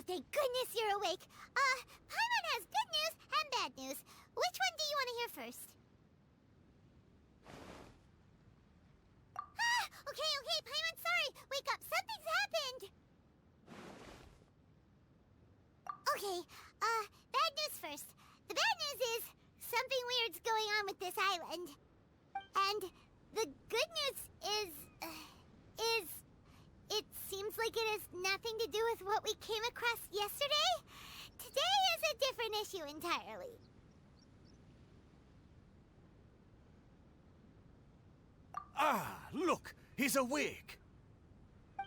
thank goodness you're awake. Paimon has good news and bad news. Which one do you want to hear first? Okay, Paimon, sorry. Wake up, something's happened. Okay, bad news first. The bad news is something weird's going on with this island. And the good news is it seems like it has nothing to do with what we came across yesterday. Today is a different issue entirely. Ah, look, he's awake.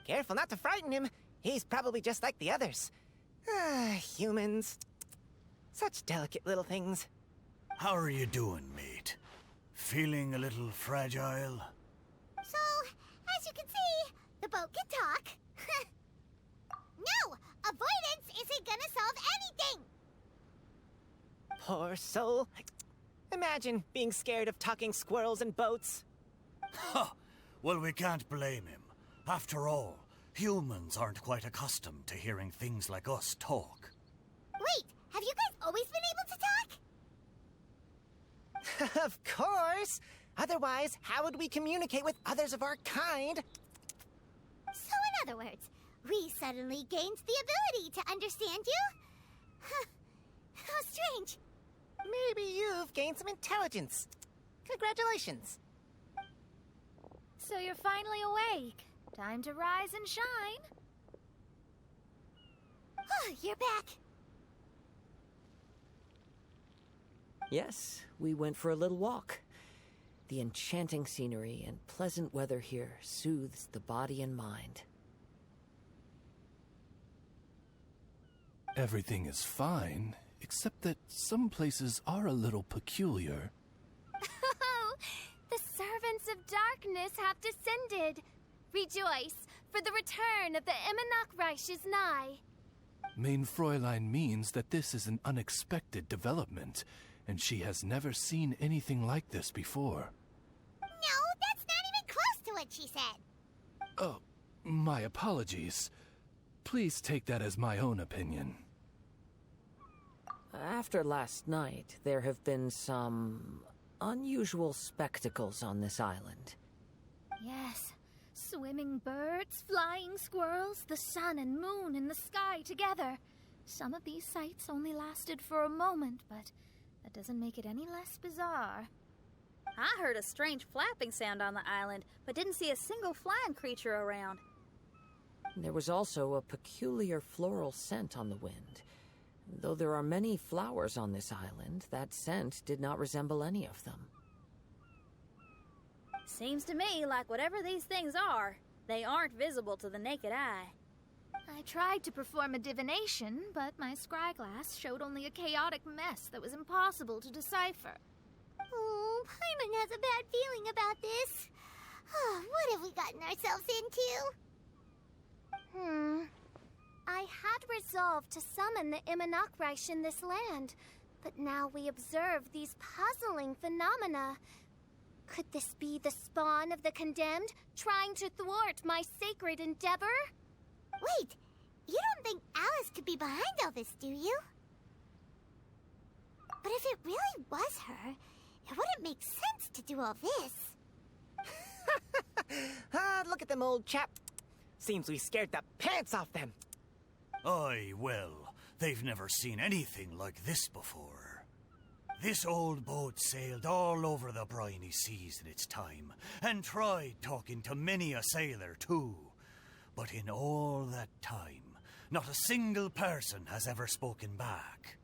Careful not to frighten him. He's probably just like the others. Humans. Such delicate little things. How are you doing, mate? Feeling a little fragile? So, as you can see, the boat can talk. No! Avoidance isn't gonna solve anything! Poor soul. Imagine being scared of talking squirrels and boats. Ha! Well, we can't blame him. After all, humans aren't quite accustomed to hearing things like us talk. Wait, have you guys always been able to talk? Of course! Otherwise, how would we communicate with others of our kind? So in other words, we suddenly gained the ability to understand you? Huh. How strange. Maybe you've gained some intelligence. Congratulations. So you're finally awake. Time to rise and shine. Oh, you're back. Yes, we went for a little walk. The enchanting scenery and pleasant weather here soothes the body and mind. Everything is fine, except that some places are a little peculiar. Oh, the servants of darkness have descended. Rejoice, for the return of the Eminach Reich is nigh. Mein Fräulein means that this is an unexpected development, and she has never seen anything like this before. No, that's not even close to what she said. Oh, my apologies. Please take that as my own opinion. After last night, there have been some unusual spectacles on this island. Yes, swimming birds, flying squirrels, the sun and moon in the sky together. Some of these sights only lasted for a moment, but that doesn't make it any less bizarre. I heard a strange flapping sound on the island, but didn't see a single flying creature around. There was also a peculiar floral scent on the wind. Though there are many flowers on this island, that scent did not resemble any of them. Seems to me like whatever these things are, they aren't visible to the naked eye. I tried to perform a divination, but my scryglass showed only a chaotic mess that was impossible to decipher. Oh, Paimon has a bad feeling about this. Oh, what have we gotten ourselves into? I had resolved to summon the Eminach Reich in this land, but now we observe these puzzling phenomena. Could this be the spawn of the condemned, trying to thwart my sacred endeavor? Wait, you don't think Alice could be behind all this, do you? But if it really was her, it wouldn't make sense to do all this. Look at them, old chap. Seems we scared the pants off them. Aye, well, they've never seen anything like this before. This old boat sailed all over the briny seas in its time, and tried talking to many a sailor too. But in all that time, not a single person has ever spoken back.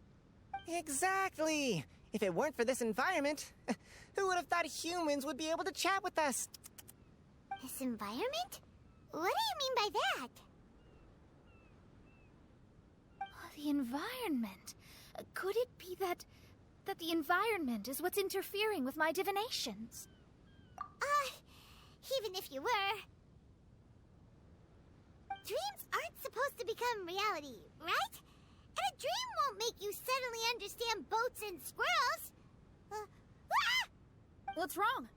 Exactly. If it weren't for this environment, who would have thought humans would be able to chat with us? This environment? What do you mean by that? The environment. Could it be that the environment is what's interfering with my divinations? Even if you were. Dreams aren't supposed to become reality, right? And a dream won't make you suddenly understand boats and squirrels. What's wrong?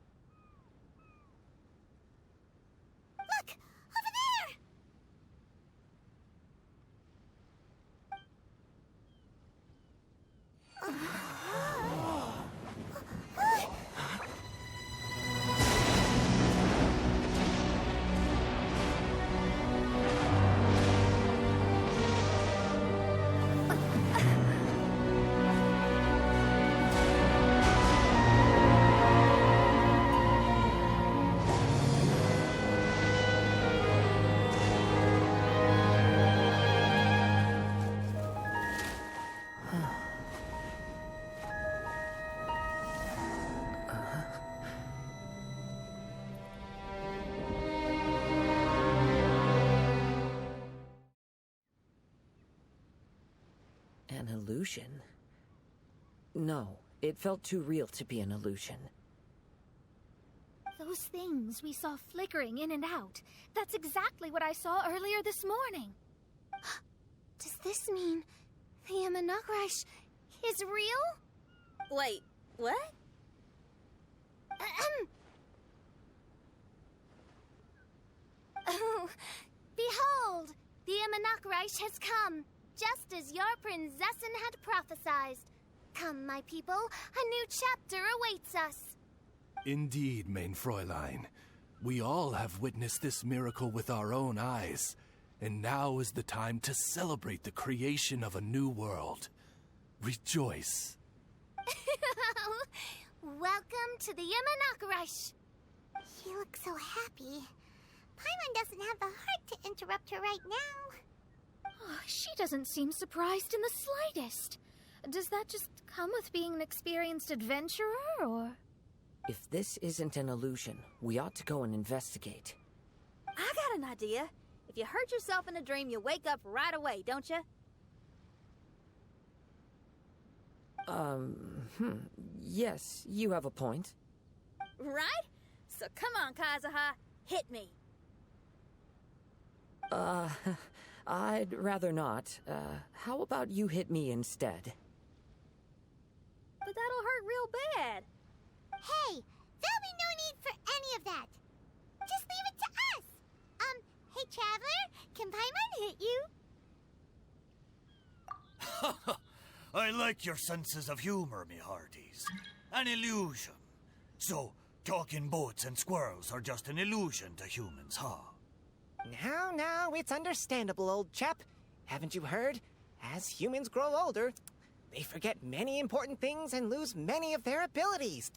Look! Over there! An illusion? No, it felt too real to be an illusion. Those things we saw flickering in and out. That's exactly what I saw earlier this morning. Does this mean the Imanakrish is real? Wait, what? Oh, behold! The Imanakrish has come, just as your Prinzessin had prophesied. Come, my people, a new chapter awaits us. Indeed, mein Fräulein. We all have witnessed this miracle with our own eyes, and now is the time to celebrate the creation of a new world. Rejoice. Welcome to the Imanakrish. She looks so happy. Paimon doesn't have the heart to interrupt her right now. Oh, she doesn't seem surprised in the slightest. Does that just come with being an experienced adventurer, or...? If this isn't an illusion, we ought to go and investigate. I got an idea. If you hurt yourself in a dream, you wake up right away, don't you? Yes, you have a point. Right? So come on, Kazuha. Hit me. I'd rather not. How about you hit me instead? But that'll hurt real bad. Hey, there'll be no need for any of that. Just leave it to us. Hey, Traveler, can Paimon hit you? I like your senses of humor, me hearties. An illusion. So, talking boats and squirrels are just an illusion to humans, huh? Now, it's understandable, old chap. Haven't you heard? As humans grow older, they forget many important things and lose many of their abilities.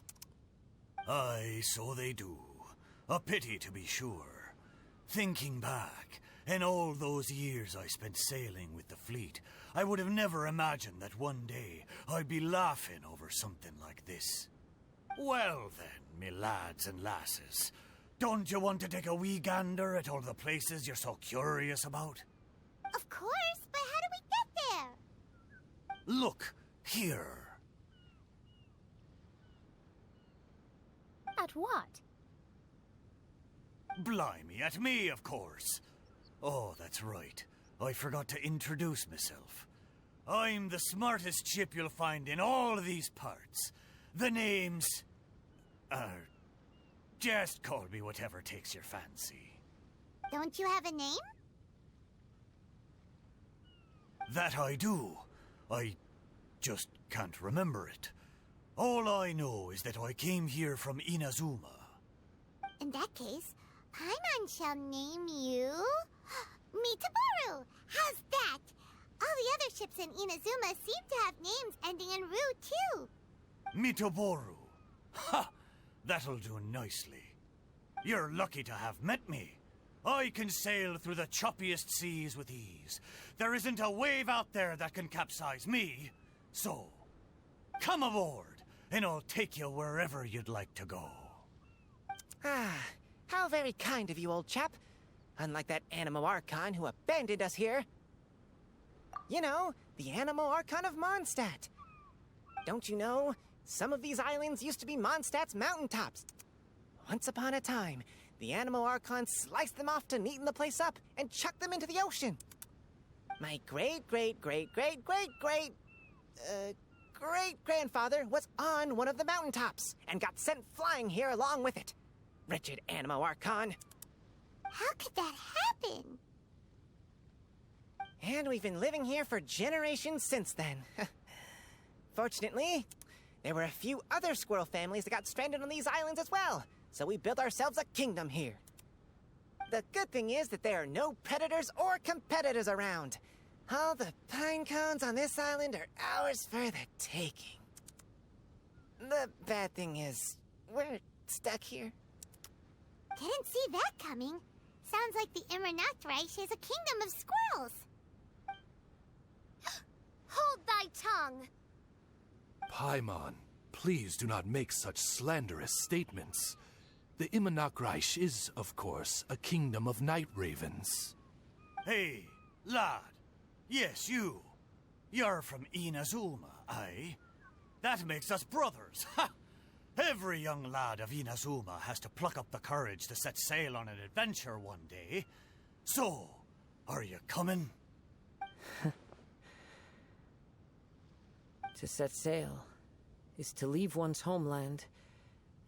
Aye, so they do. A pity, to be sure. Thinking back, in all those years I spent sailing with the fleet, I would have never imagined that one day I'd be laughing over something like this. Well then, me lads and lasses, don't you want to take a wee gander at all the places you're so curious about? Of course, but how do we get there? Look, here. At what? Blimey, at me, of course. Oh, that's right. I forgot to introduce myself. I'm the smartest chip you'll find in all of these parts. The name's... just call me whatever takes your fancy. Don't you have a name? That I do. I just can't remember it. All I know is that I came here from Inazuma. In that case, Paimon shall name you... Mitaboru! How's that? All the other ships in Inazuma seem to have names ending in Ru, too. Mitaboru. Ha! That'll do nicely. You're lucky to have met me. I can sail through the choppiest seas with ease. There isn't a wave out there that can capsize me. So, come aboard, and I'll take you wherever you'd like to go. Ah, how very kind of you, old chap. Unlike that Animo Archon who abandoned us here. You know, the Animo Archon of Mondstadt. Don't you know, some of these islands used to be Mondstadt's mountaintops. Once upon a time, the Animo Archon sliced them off to neaten the place up and chucked them into the ocean. My great-grandfather was on one of the mountaintops and got sent flying here along with it. Wretched Animo Archon. How could that happen? And we've been living here for generations since then. Fortunately, there were a few other squirrel families that got stranded on these islands as well, so we built ourselves a kingdom here. The good thing is that there are no predators or competitors around. All the pine cones on this island are ours for the taking. The bad thing is, we're stuck here. Didn't see that coming. Sounds like the Imanakrish is a kingdom of squirrels. Hold thy tongue! Paimon, please do not make such slanderous statements. The Imanakrish is, of course, a kingdom of night ravens. Hey, lad. Yes, you. You're from Inazuma, aye? That makes us brothers, ha! Every young lad of Inazuma has to pluck up the courage to set sail on an adventure one day. So, are you coming? To set sail is to leave one's homeland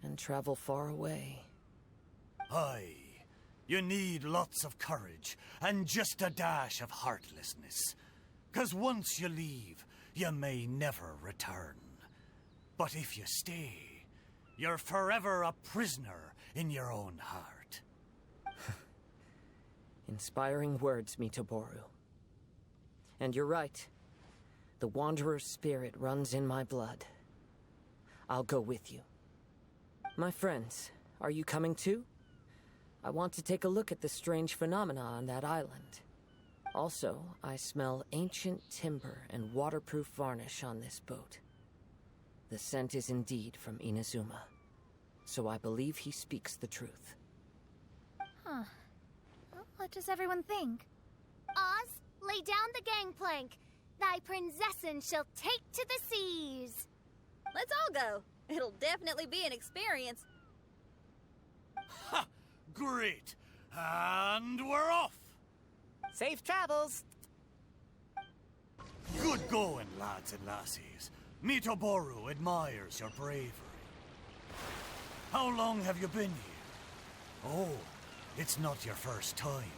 and travel far away. Aye. You need lots of courage and just a dash of heartlessness. 'Cause once you leave, you may never return. But if you stay, you're forever a prisoner in your own heart. Inspiring words, Mitoboru. And you're right. The Wanderer's spirit runs in my blood. I'll go with you. My friends, are you coming too? I want to take a look at the strange phenomena on that island. Also, I smell ancient timber and waterproof varnish on this boat. The scent is indeed from Inazuma, so I believe he speaks the truth. Huh. What does everyone think? Oz, lay down the gangplank. Thy prinzessin shall take to the seas. Let's all go. It'll definitely be an experience. Ha! Great! And we're off! Safe travels! Good going, lads and lassies. Mitoboru admires your bravery. How long have you been here? Oh, it's not your first time.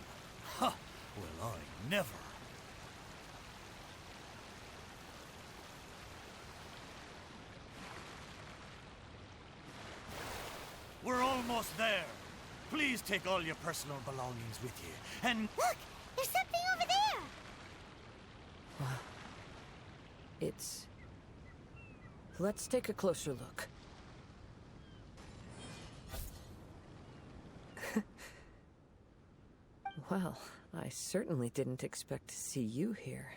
Ha! Well, I never. We're almost there. Please take all your personal belongings with you, and... Look! There's something over there! It's... Let's take a closer look. Well, I certainly didn't expect to see you here.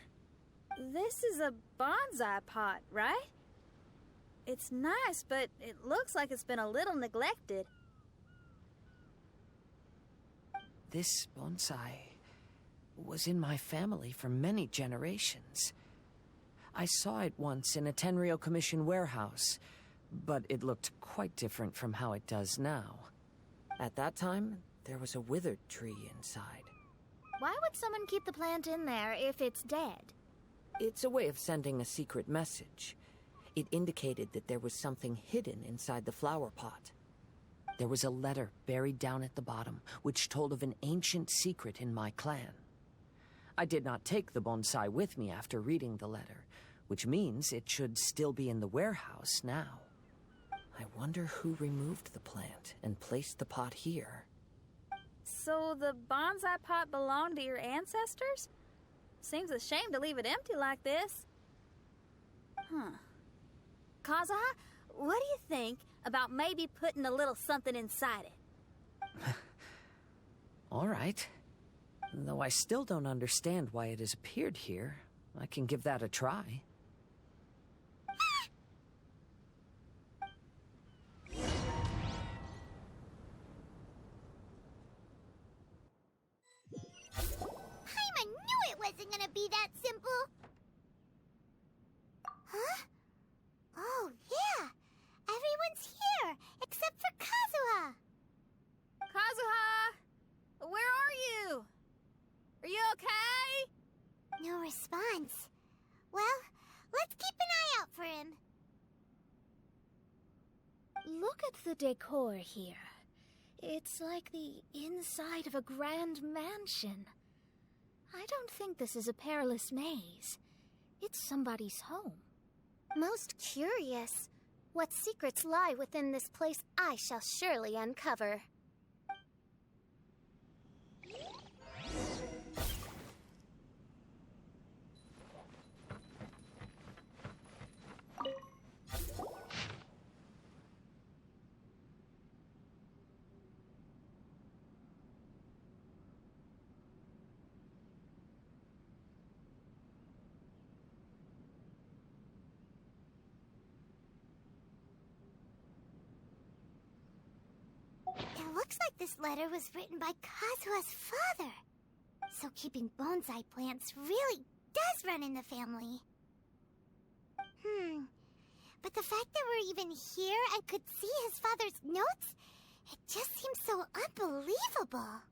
This is a bonsai pot, right? It's nice, but it looks like it's been a little neglected. This bonsai was in my family for many generations. I saw it once in a Tenryo Commission warehouse, but it looked quite different from how it does now. At that time, there was a withered tree inside. Why would someone keep the plant in there if it's dead? It's a way of sending a secret message. It indicated that there was something hidden inside the flower pot. There was a letter buried down at the bottom, which told of an ancient secret in my clan. I did not take the bonsai with me after reading the letter, which means it should still be in the warehouse now. I wonder who removed the plant and placed the pot here. So the bonsai pot belonged to your ancestors? Seems a shame to leave it empty like this. Huh. Kazuha, what do you think about maybe putting a little something inside it? All right. Though I still don't understand why it has appeared here, I can give that a try. Paimon knew it wasn't gonna be that simple! Huh? Oh, yeah! Everyone's here, except for Kazuha! Kazuha! Where are you? Are you okay? No response. Well, let's keep an eye out for him. Look at the decor here. It's like the inside of a grand mansion. I don't think this is a perilous maze. It's somebody's home. Most curious. What secrets lie within this place I shall surely uncover. It looks like this letter was written by Kazuha's father. So keeping bonsai plants really does run in the family. But the fact that we're even here and could see his father's notes, it just seems so unbelievable.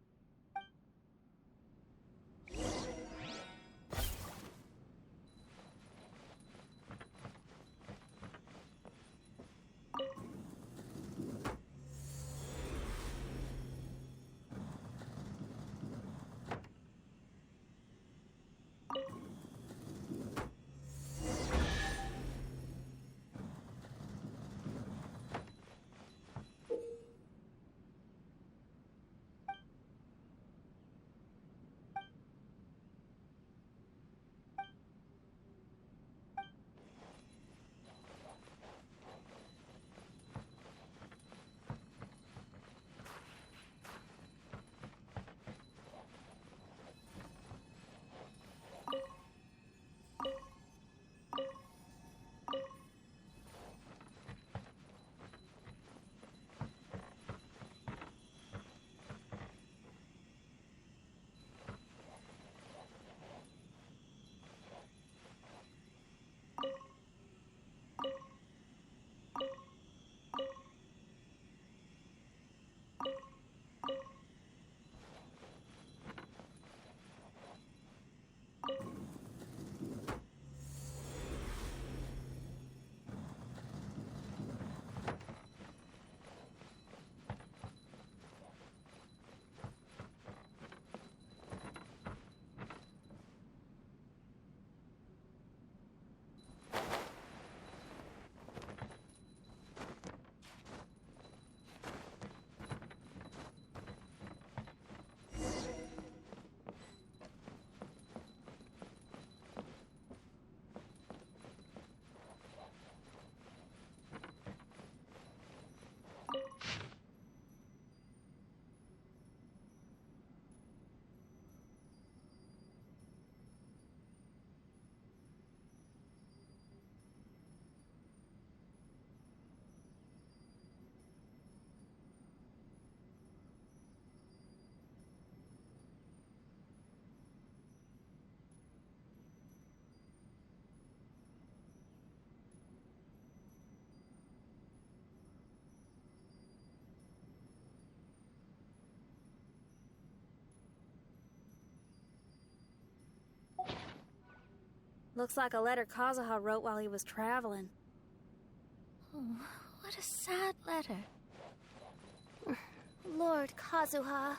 Looks like a letter Kazuha wrote while he was traveling. Oh, what a sad letter. Lord Kazuha.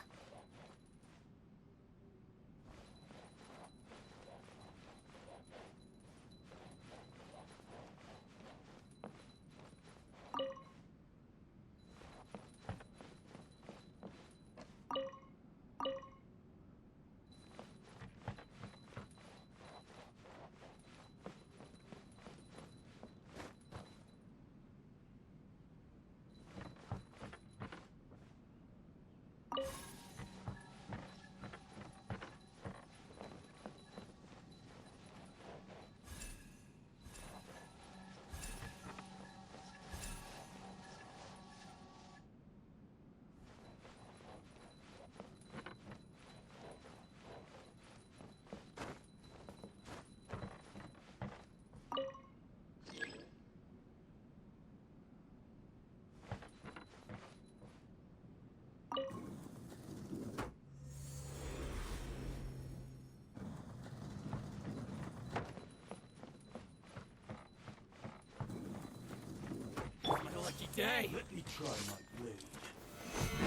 Lucky day. Let me try my blade.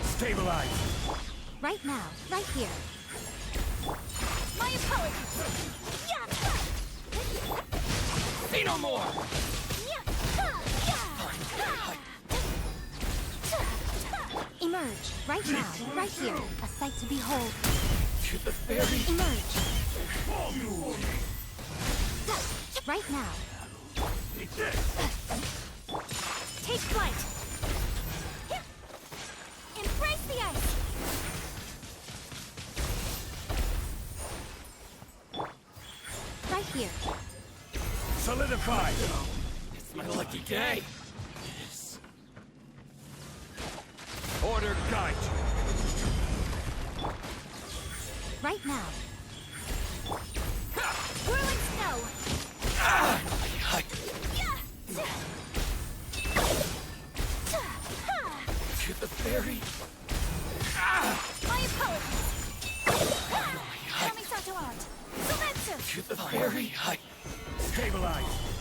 Stabilize. Right now, right here. My apologies! Say no more. Emerge, right now, right here. A sight to behold. To the fairy. Emerge. Right now. Take flight. Embrace the ice. Right here. Solidify. It's my lucky day. Yes. Order guide. Right now. Whirling snow. Hi. to the very height. Stabilize.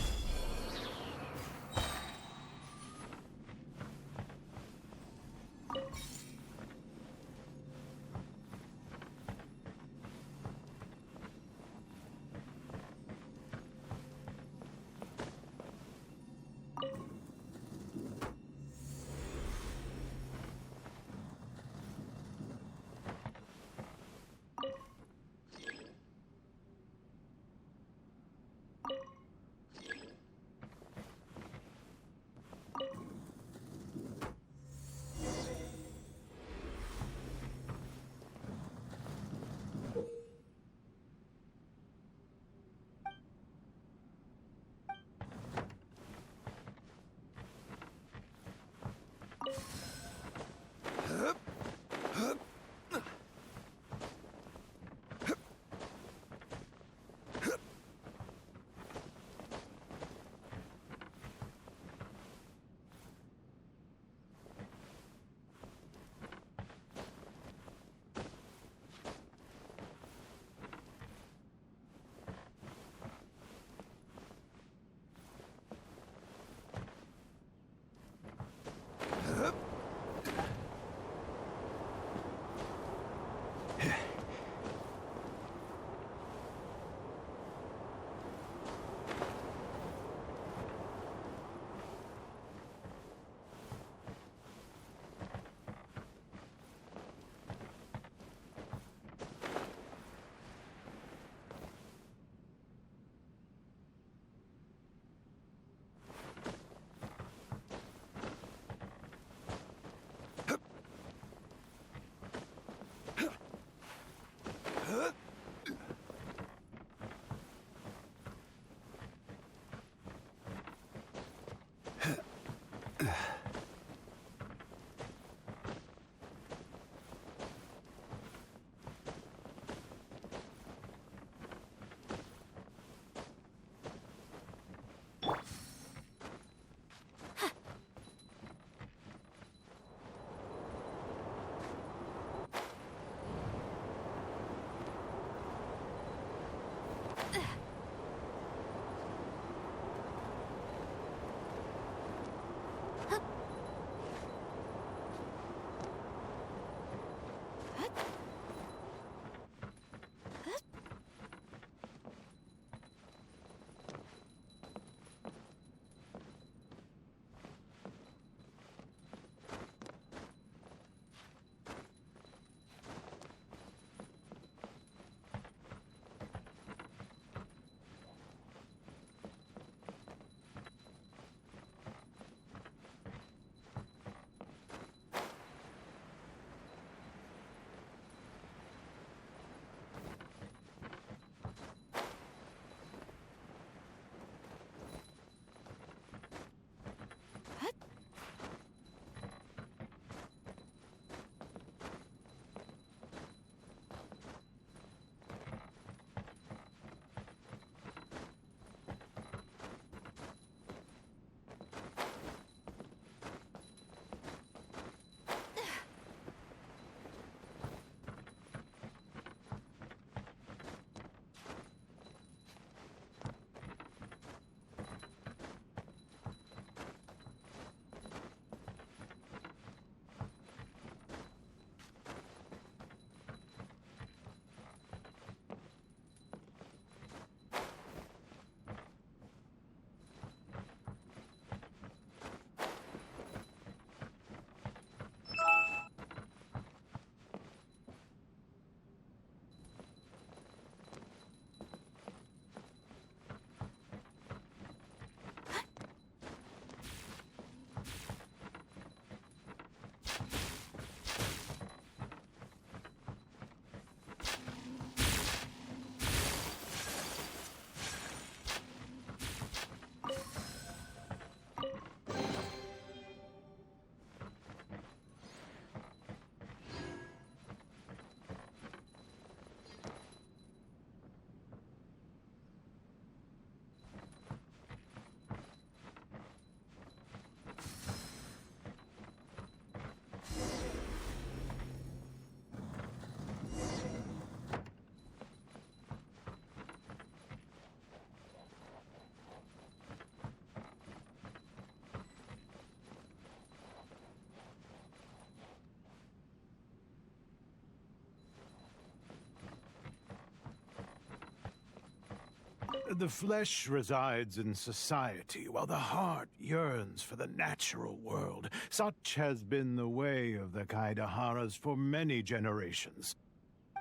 The flesh resides in society, while the heart yearns for the natural world. Such has been the way of the Kaidaharas for many generations.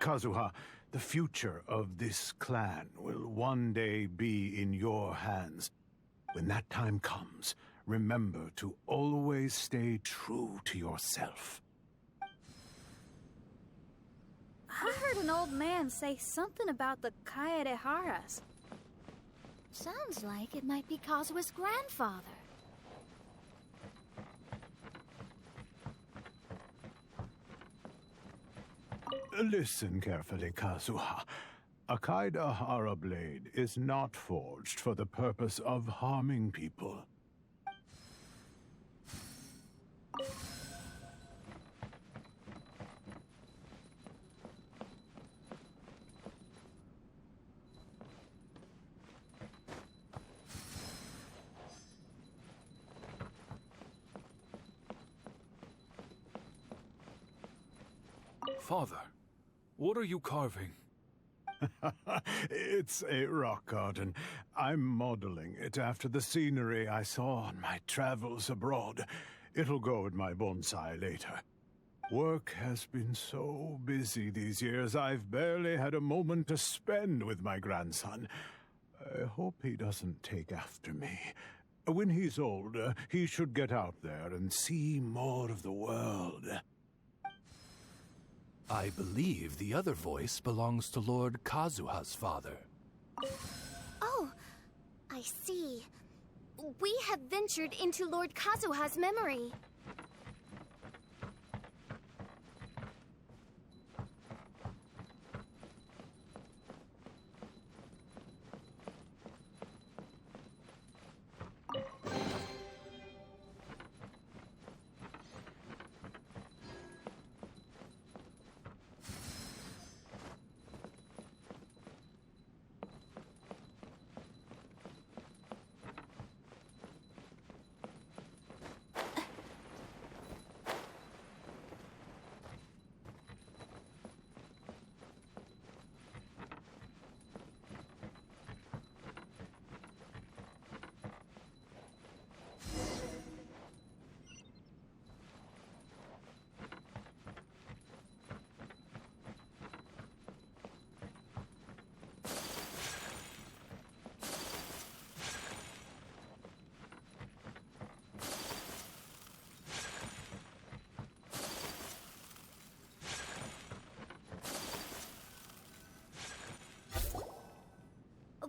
Kazuha, the future of this clan will one day be in your hands. When that time comes, remember to always stay true to yourself. I heard an old man say something about the Kaidaharas. Sounds like it might be Kazuha's grandfather. Listen carefully, Kazuha. A Kaidahara blade is not forged for the purpose of harming people. Father, what are you carving? It's a rock garden. I'm modeling it after the scenery I saw on my travels abroad. It'll go in my bonsai later. Work has been so busy these years, I've barely had a moment to spend with my grandson. I hope he doesn't take after me. When he's older, he should get out there and see more of the world. I believe the other voice belongs to Lord Kazuha's father. Oh, I see. We have ventured into Lord Kazuha's memory.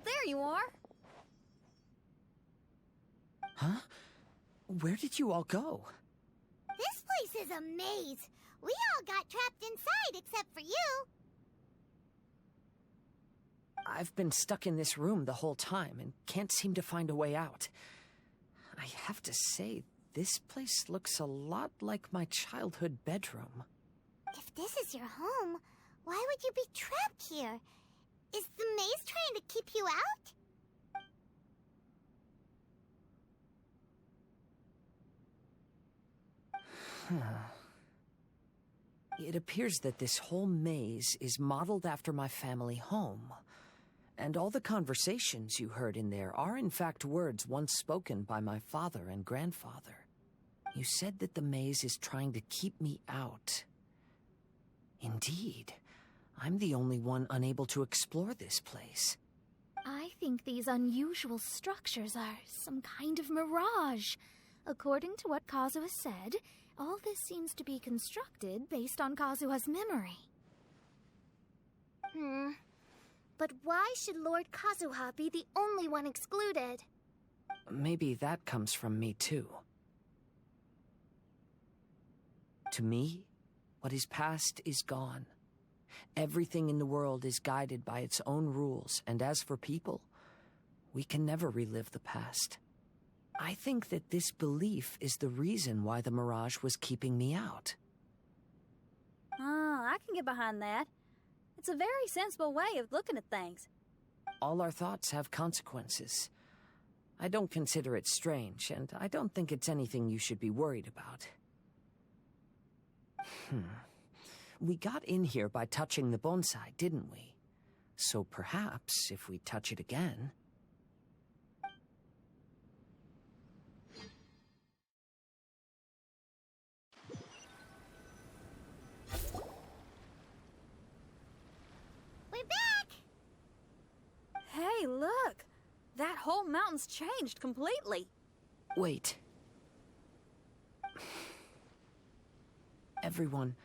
There you are. Huh? Where did you all go? This place is a maze. We all got trapped inside except for you. I've been stuck in this room the whole time and can't seem to find a way out. I have to say, this place looks a lot like my childhood bedroom. If this is your home, why would you be trapped here? Is the maze trying to keep you out? It appears that this whole maze is modeled after my family home. And all the conversations you heard in there are in fact words once spoken by my father and grandfather. You said that the maze is trying to keep me out. Indeed, I'm the only one unable to explore this place. I think these unusual structures are some kind of mirage. According to what Kazuha said, all this seems to be constructed based on Kazuha's memory. But why should Lord Kazuha be the only one excluded? Maybe that comes from me too. To me, what is past is gone. Everything in the world is guided by its own rules, and as for people, we can never relive the past. I think that this belief is the reason why the mirage was keeping me out. I can get behind that. It's a very sensible way of looking at things. All our thoughts have consequences. I don't consider it strange, and I don't think it's anything you should be worried about. We got in here by touching the bonsai, didn't we? So perhaps, if we touch it again, Hey, look! That whole mountain's changed completely. Wait. Everyone,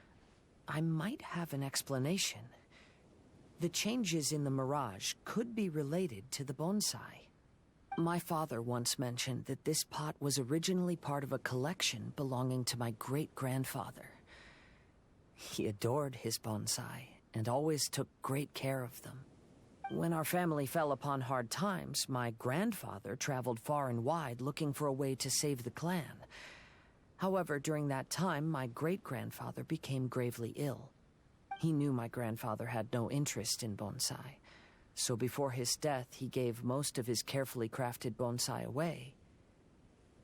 I might have an explanation. The changes in the mirage could be related to the bonsai. My father once mentioned that this pot was originally part of a collection belonging to my great-grandfather. He adored his bonsai and always took great care of them. When our family fell upon hard times, my grandfather traveled far and wide looking for a way to save the clan. However, during that time, my great-grandfather became gravely ill. He knew my grandfather had no interest in bonsai, so before his death, he gave most of his carefully crafted bonsai away.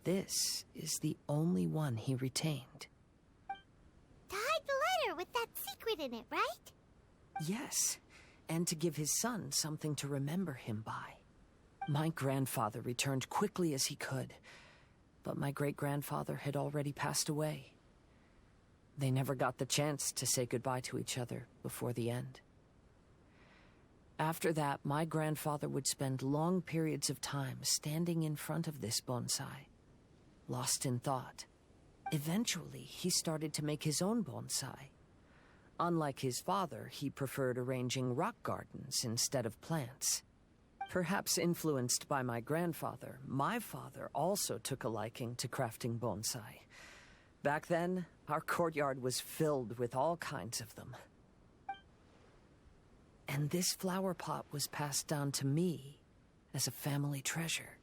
This is the only one he retained. To hide the letter with that secret in it, right? Yes, and to give his son something to remember him by. My grandfather returned quickly as he could, but my great-grandfather had already passed away. They never got the chance to say goodbye to each other before the end. After that, my grandfather would spend long periods of time standing in front of this bonsai, lost in thought. Eventually, he started to make his own bonsai. Unlike his father, he preferred arranging rock gardens instead of plants. Perhaps influenced by my grandfather, my father also took a liking to crafting bonsai. Back then, our courtyard was filled with all kinds of them. And this flower pot was passed down to me as a family treasure.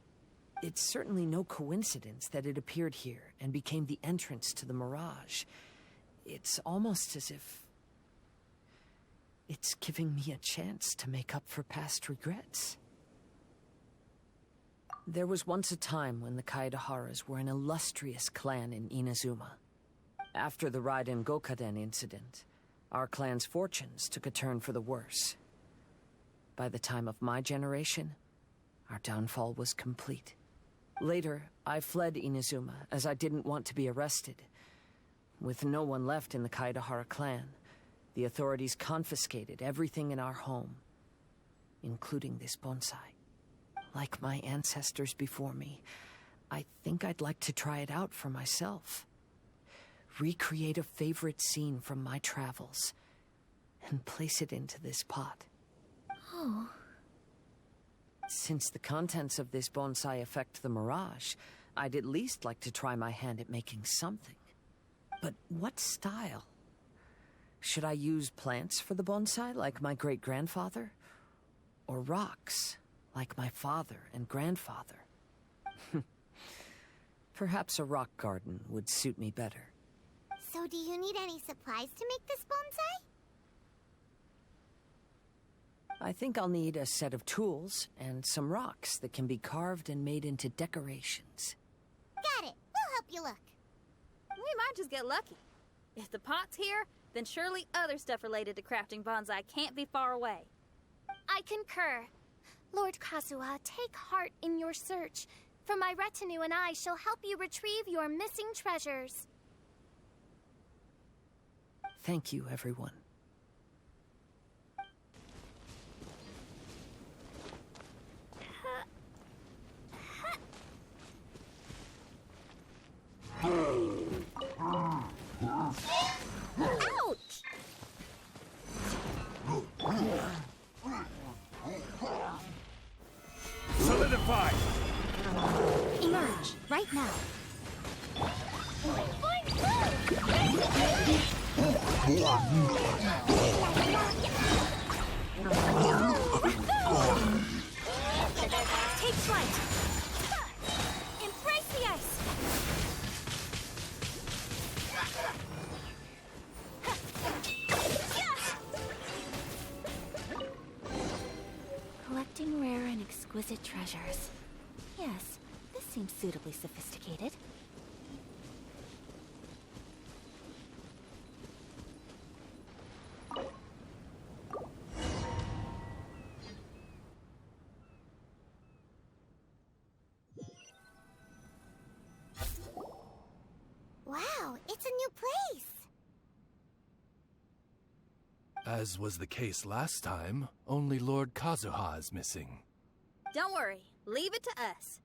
It's certainly no coincidence that it appeared here and became the entrance to the mirage. It's almost as if it's giving me a chance to make up for past regrets. There was once a time when the Kaidaharas were an illustrious clan in Inazuma. After the Raiden Gokaden incident, our clan's fortunes took a turn for the worse. By the time of my generation, our downfall was complete. Later, I fled Inazuma as I didn't want to be arrested. With no one left in the Kaidahara clan, the authorities confiscated everything in our home, including this bonsai. Like my ancestors before me, I think I'd like to try it out for myself. Recreate a favorite scene from my travels and place it into this pot. Oh. Since the contents of this bonsai affect the mirage, I'd at least like to try my hand at making something. But what style? Should I use plants for the bonsai, like my great-grandfather? Or rocks, like my father and grandfather? Perhaps a rock garden would suit me better. So do you need any supplies to make this bonsai? I think I'll need a set of tools and some rocks that can be carved and made into decorations. Got it. We'll help you look. We might just get lucky. If the pot's here, then surely other stuff related to crafting bonsai can't be far away. I concur. Lord Kazuha, take heart in your search, for my retinue and I shall help you retrieve your missing treasures. Thank you, everyone. Ouch! Solidify! Emerge, right now. Take flight! Embrace the ice! Collecting rare and exquisite treasures. Yes, this seems suitably sophisticated. Wow, it's a new place. As was the case last time, only Lord Kazuha is missing. Don't worry, leave it to us.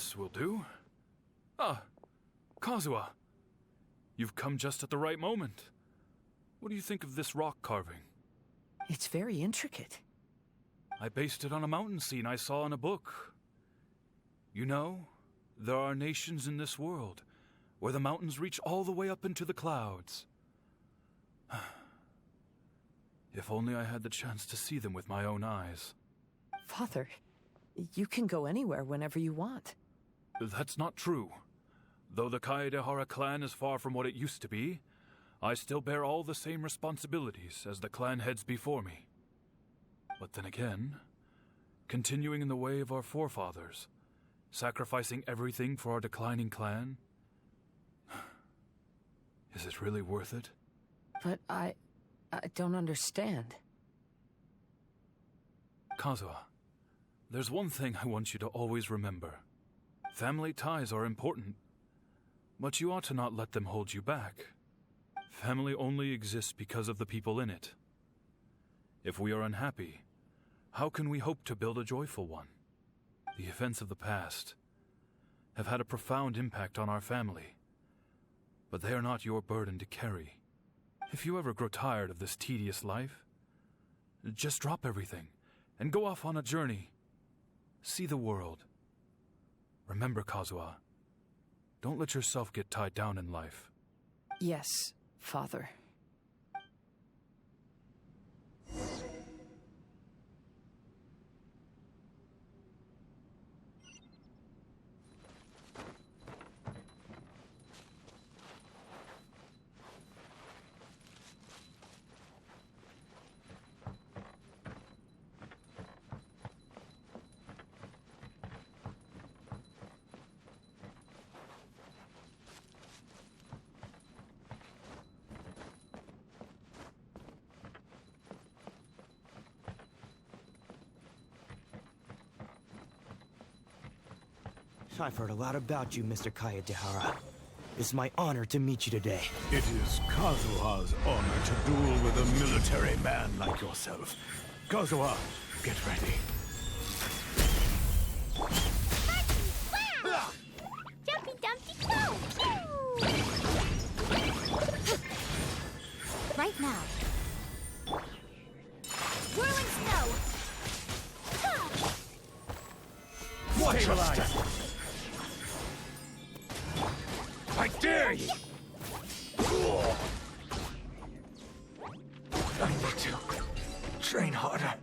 This will do. Ah, Kazuha. You've come just at the right moment. What do you think of this rock carving? It's very intricate. I based it on a mountain scene I saw in a book. You know, there are nations in this world where the mountains reach all the way up into the clouds. If only I had the chance to see them with my own eyes. Father, you can go anywhere whenever you want. That's not true. Though the Kaedehara clan is far from what it used to be, I still bear all the same responsibilities as the clan heads before me. But then again, continuing in the way of our forefathers, sacrificing everything for our declining clan, is it really worth it? But I don't understand. Kazuha, there's one thing I want you to always remember. Family ties are important, but you ought to not let them hold you back. Family only exists because of the people in it. If we are unhappy, how can we hope to build a joyful one? The events of the past have had a profound impact on our family, but they are not your burden to carry. If you ever grow tired of this tedious life, just drop everything and go off on a journey. See the world. Remember, Kazuha, don't let yourself get tied down in life. Yes, Father. I've heard a lot about you, Mr. Kaedehara. It's my honor to meet you today. It is Kazuha's honor to duel with a military man like yourself. Kazuha, get ready. Jumpy Dumpty Go! Right now. Whirling snow! Watch your step! I dare you! I need to train harder.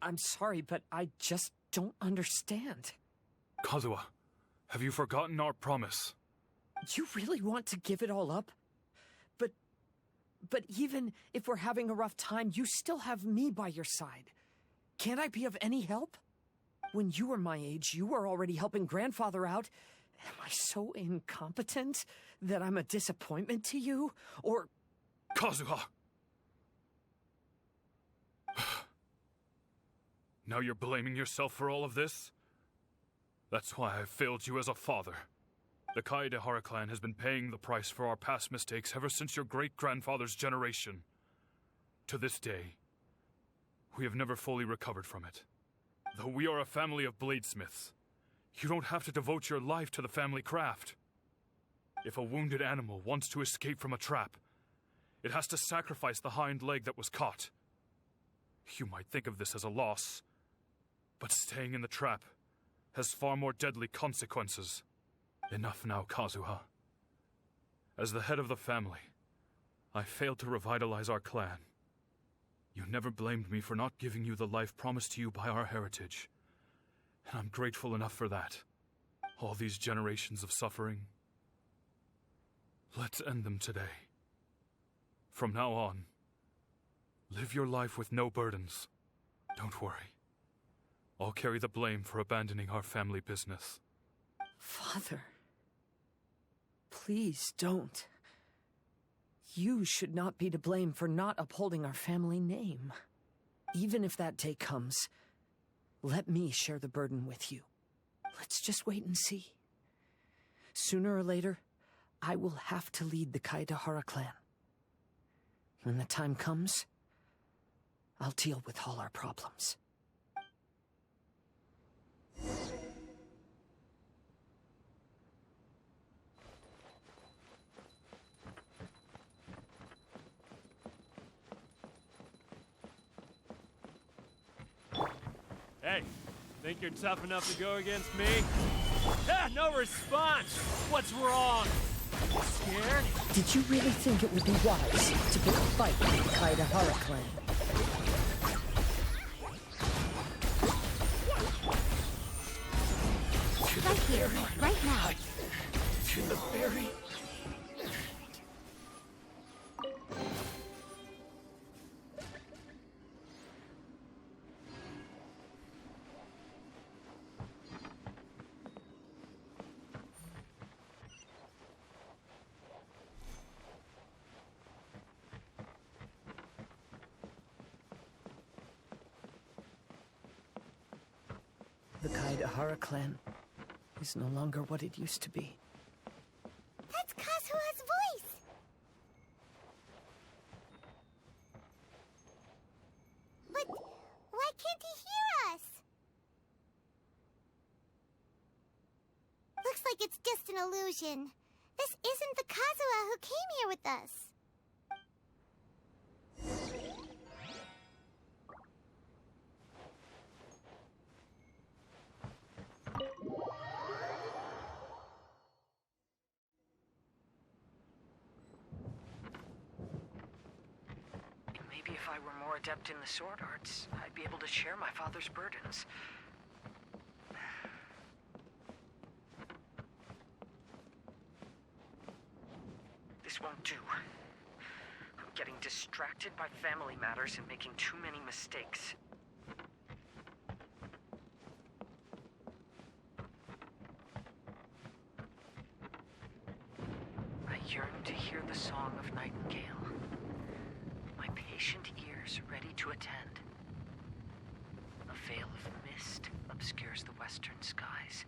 I'm sorry, but I just don't understand. Kazuha, have you forgotten our promise? You really want to give it all up? But even if we're having a rough time, you still have me by your side. Can't I be of any help? When you were my age, you were already helping Grandfather out. Am I so incompetent that I'm a disappointment to you? Or... Kazuha! Now you're blaming yourself for all of this? That's why I failed you as a father. The Kaedehara clan has been paying the price for our past mistakes ever since your great-grandfather's generation. To this day, we have never fully recovered from it. Though we are a family of bladesmiths, you don't have to devote your life to the family craft. If a wounded animal wants to escape from a trap, it has to sacrifice the hind leg that was caught. You might think of this as a loss, but staying in the trap has far more deadly consequences. Enough now, Kazuha. As the head of the family, I failed to revitalize our clan. You never blamed me for not giving you the life promised to you by our heritage, and I'm grateful enough for that. All these generations of suffering, let's end them today. From now on, live your life with no burdens. Don't worry. I'll carry the blame for abandoning our family business. Father, please don't. You should not be to blame for not upholding our family name. Even if that day comes, let me share the burden with you. Let's just wait and see. Sooner or later, I will have to lead the Kaedehara clan. When the time comes, I'll deal with all our problems. Hey, think you're tough enough to go against me? Ah, no response! What's wrong? Scared? Did you really think it would be wise to pick a fight with the Kaedehara clan? Right here, right now. To the very... The Kaedehara clan is no longer what it used to be. That's Kazuha's voice! But why can't he hear us? Looks like it's just an illusion. This isn't the Kazuha who came here with us. Maybe if I were more adept in the sword arts, I'd be able to share my father's burdens. This won't do. I'm getting distracted by family matters and making too many mistakes. I yearn to hear the song of nightingale. My patient ears ready to attend. A veil of mist obscures the western skies.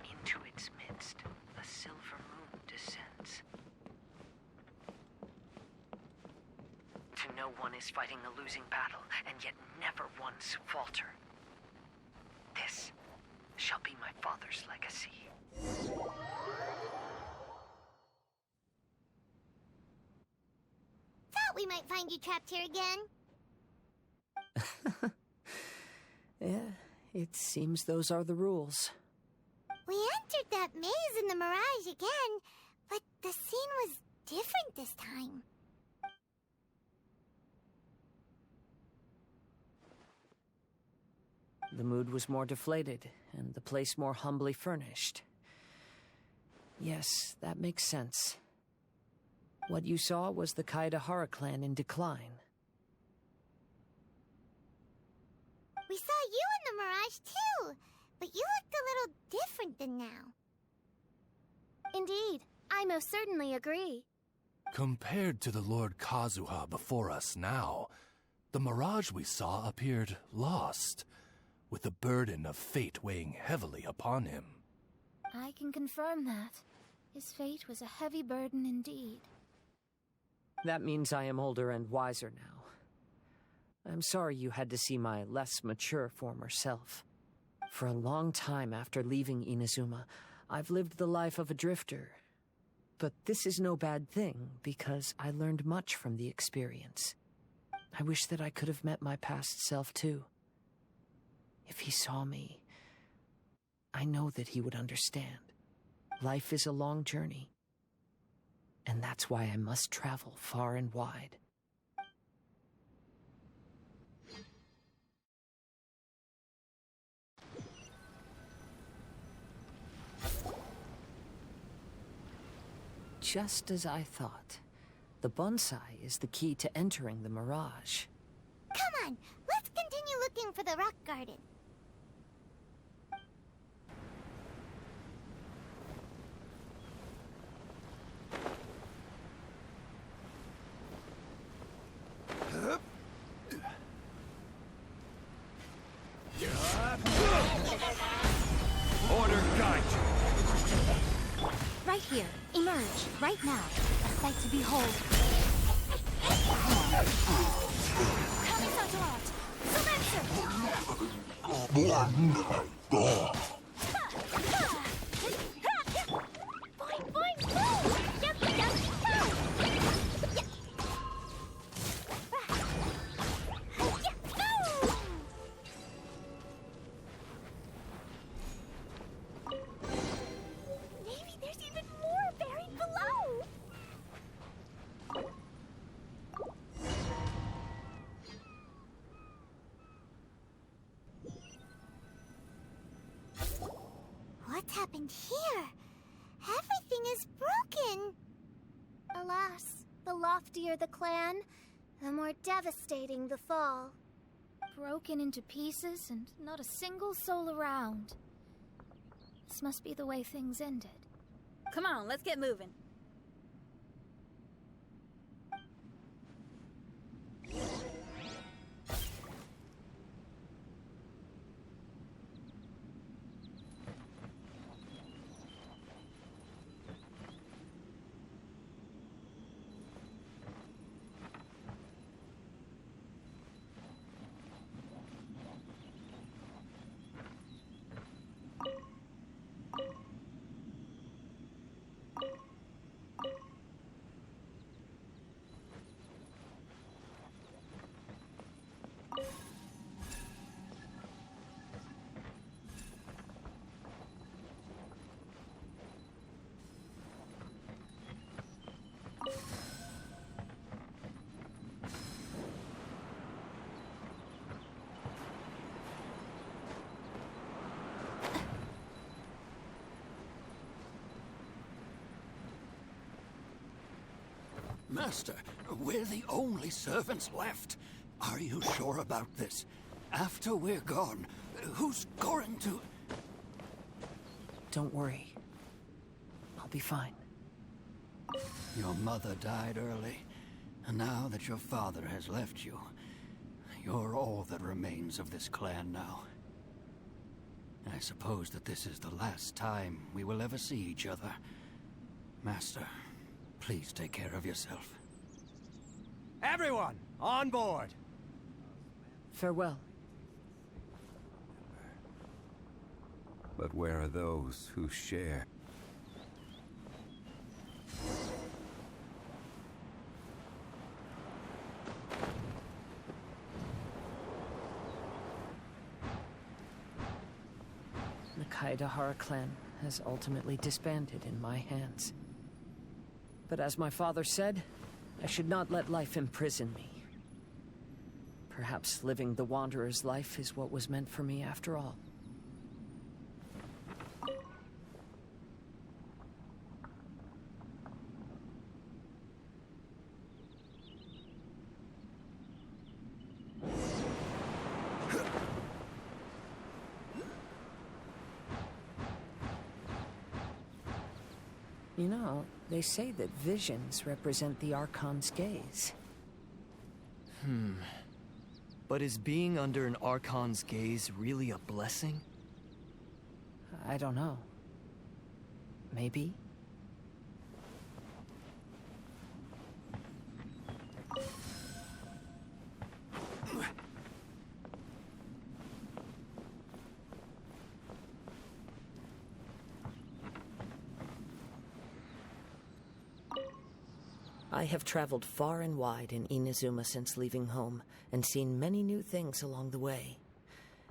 Into its midst, a silver moon descends. To know one is fighting a losing battle, and yet never once falter. This shall be my father's legacy. Thought we might find you trapped here again. Yeah, it seems those are the rules. We entered that maze in the Mirage again, but the scene was different this time. The mood was more deflated, and the place more humbly furnished. Yes, that makes sense. What you saw was the Kaedahara clan in decline. We saw you in the Mirage too, but you looked a little different than now. Indeed, I most certainly agree. Compared to the Lord Kazuha before us now, the mirage we saw appeared lost, with the burden of fate weighing heavily upon him. I can confirm that. His fate was a heavy burden indeed. That means I am older and wiser now. I'm sorry you had to see my less mature former self. For a long time after leaving Inazuma, I've lived the life of a drifter. But this is no bad thing, because I learned much from the experience. I wish that I could have met my past self too. If he saw me, I know that he would understand. Life is a long journey, and that's why I must travel far and wide. Just as I thought. The bonsai is the key to entering the mirage. Come on, let's continue looking for the rock garden. Order guide you. Right here. Emerge. Right now. A sight to behold. Kamisato! Maybe there's even more buried below. What's happened here? Everything is broken. Alas, the loftier the clan, the more devastating the fall. Broken into pieces and not a single soul around. This must be the way things ended. Come on, let's get moving. Master, we're the only servants left. Are you sure about this? After we're gone, who's going to... Don't worry. I'll be fine. Your mother died early, and now that your father has left you, you're all that remains of this clan now. I suppose that this is the last time we will ever see each other. Master, please take care of yourself. Everyone, on board! Farewell. But where are those who share? The Kaedahara clan has ultimately disbanded in my hands. But as my father said, I should not let life imprison me. Perhaps living the Wanderer's life is what was meant for me after all. You know, they say that visions represent the Archon's gaze. But is being under an Archon's gaze really a blessing? I don't know. Maybe? I have traveled far and wide in Inazuma since leaving home, and seen many new things along the way.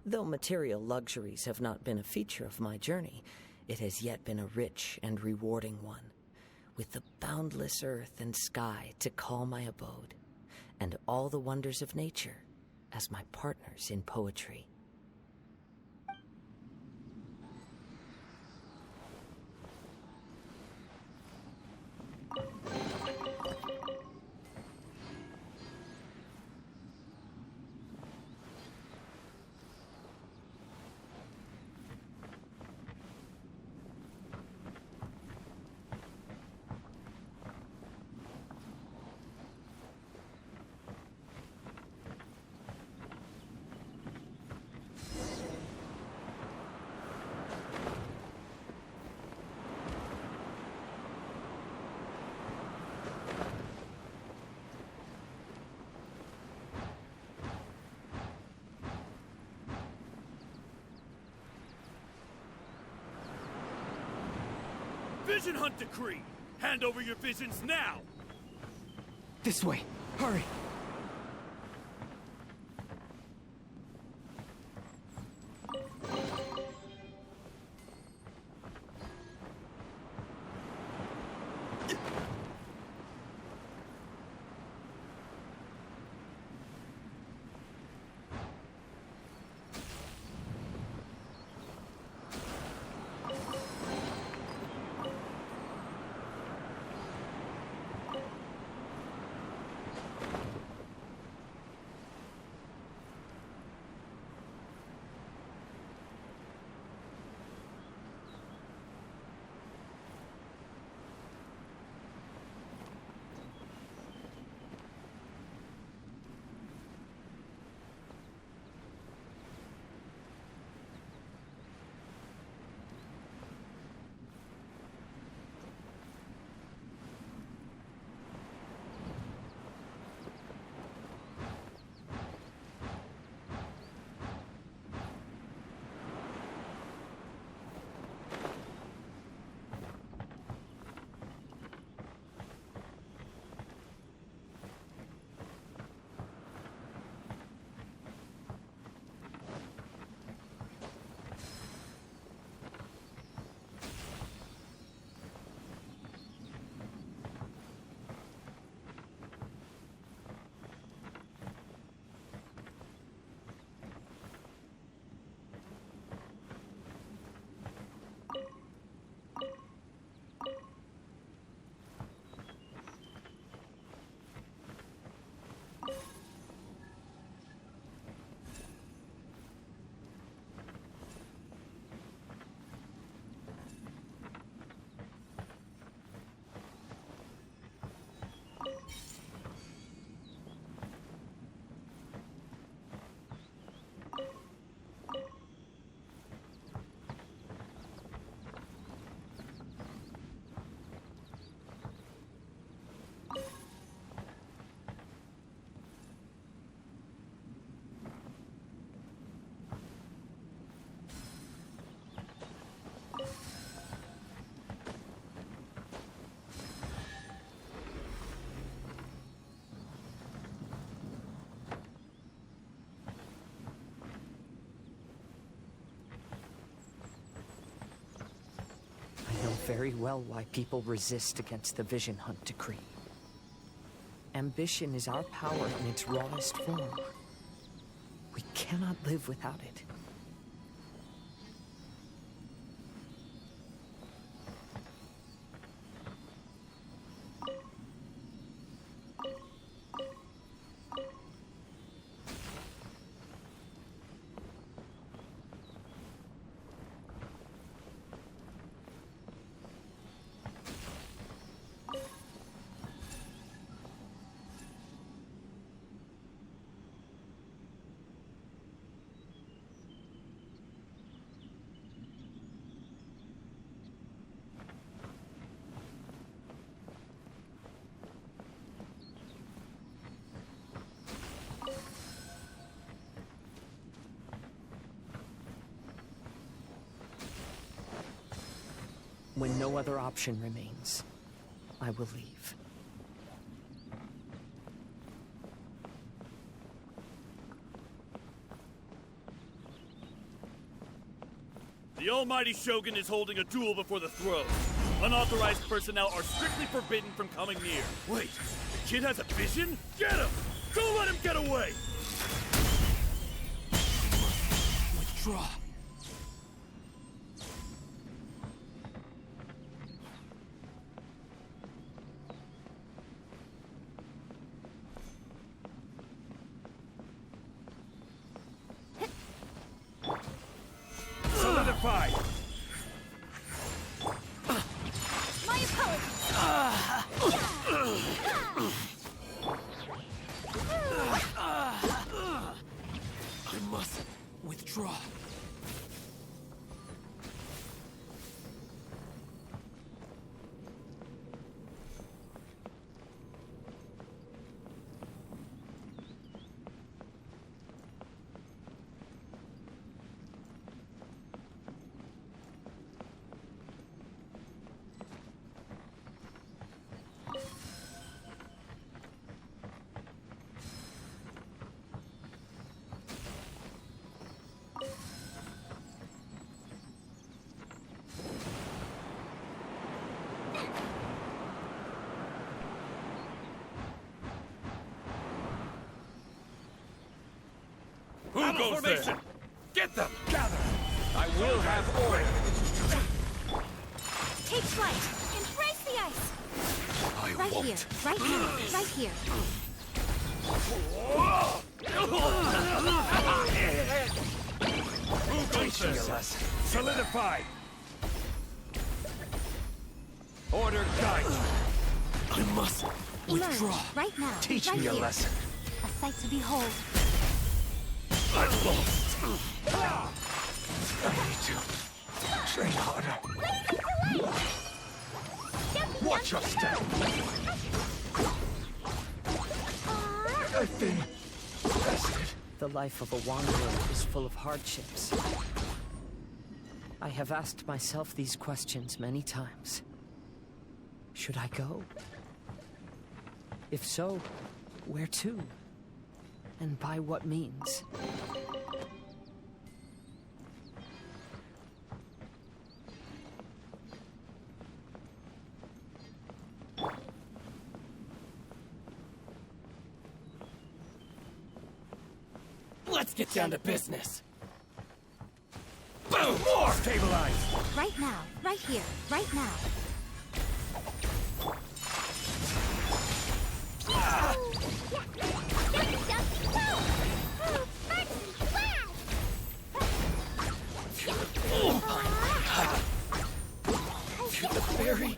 Though material luxuries have not been a feature of my journey, it has yet been a rich and rewarding one, with the boundless earth and sky to call my abode, and all the wonders of nature as my partners in poetry. Vision Hunt Decree! Hand over your visions now! This way! Hurry! Very well why people resist against the Vision Hunt Decree. Ambition is our power in its rawest form. We cannot live without it. When no other option remains, I will leave. The almighty Shogun is holding a duel before the throne. Unauthorized personnel are strictly forbidden from coming near. Wait, the kid has a vision? Get him! Don't let him get away! Withdraw. Solidified! My apologies! I must withdraw. Who goes there? Get them! Gather! I will have order! Take flight! Embrace the ice! I won't. Here, right here, right here. Who goes there? Solidified! Order guide! I must withdraw. Emerge, right now, Teach right me a here. lesson. A sight to behold. I've lost. I need to train harder. Watch your step! I've been tested. The life of a wanderer is full of hardships. I have asked myself these questions many times. Should I go? If so, where to? And by what means? Let's get down to business. Boom! More! Stabilize! Right now, right here, right now. Feel the fairy.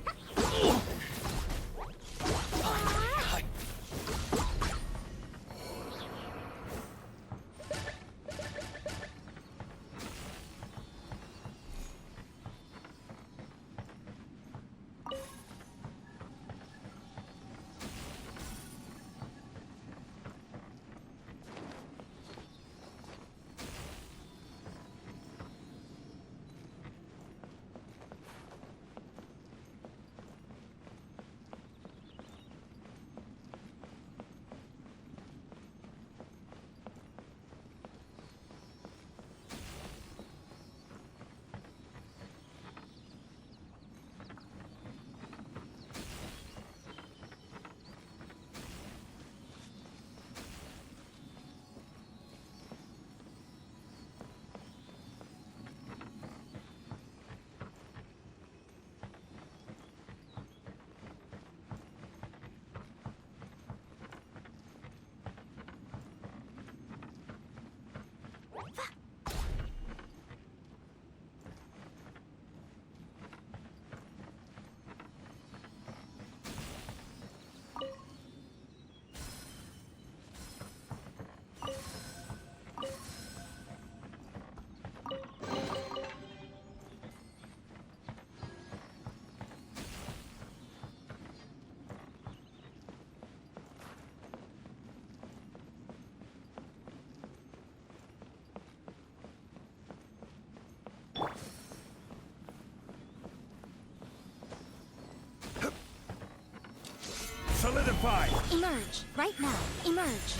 Solidify! Emerge. Right now. Emerge.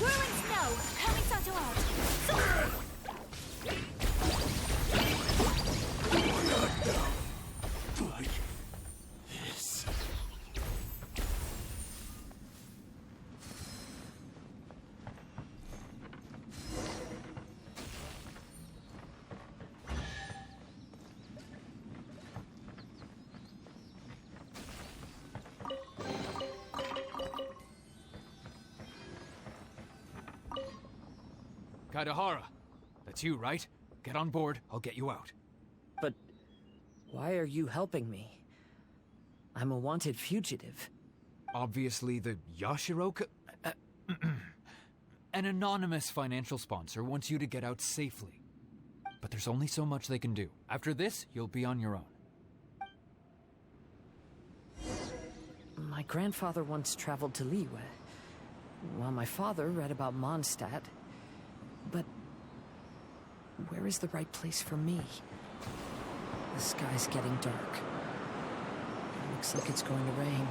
Whirling snow! Coming Santo out! Like this. Kaidahara, that's you, right? Get on board, I'll get you out. But why are you helping me? I'm a wanted fugitive. Obviously the Yashiroka... An anonymous financial sponsor wants you to get out safely. But there's only so much they can do. After this, you'll be on your own. My grandfather once traveled to Liyue, while my father read about Mondstadt. But where is the right place for me? The sky's getting dark. It looks like it's going to rain.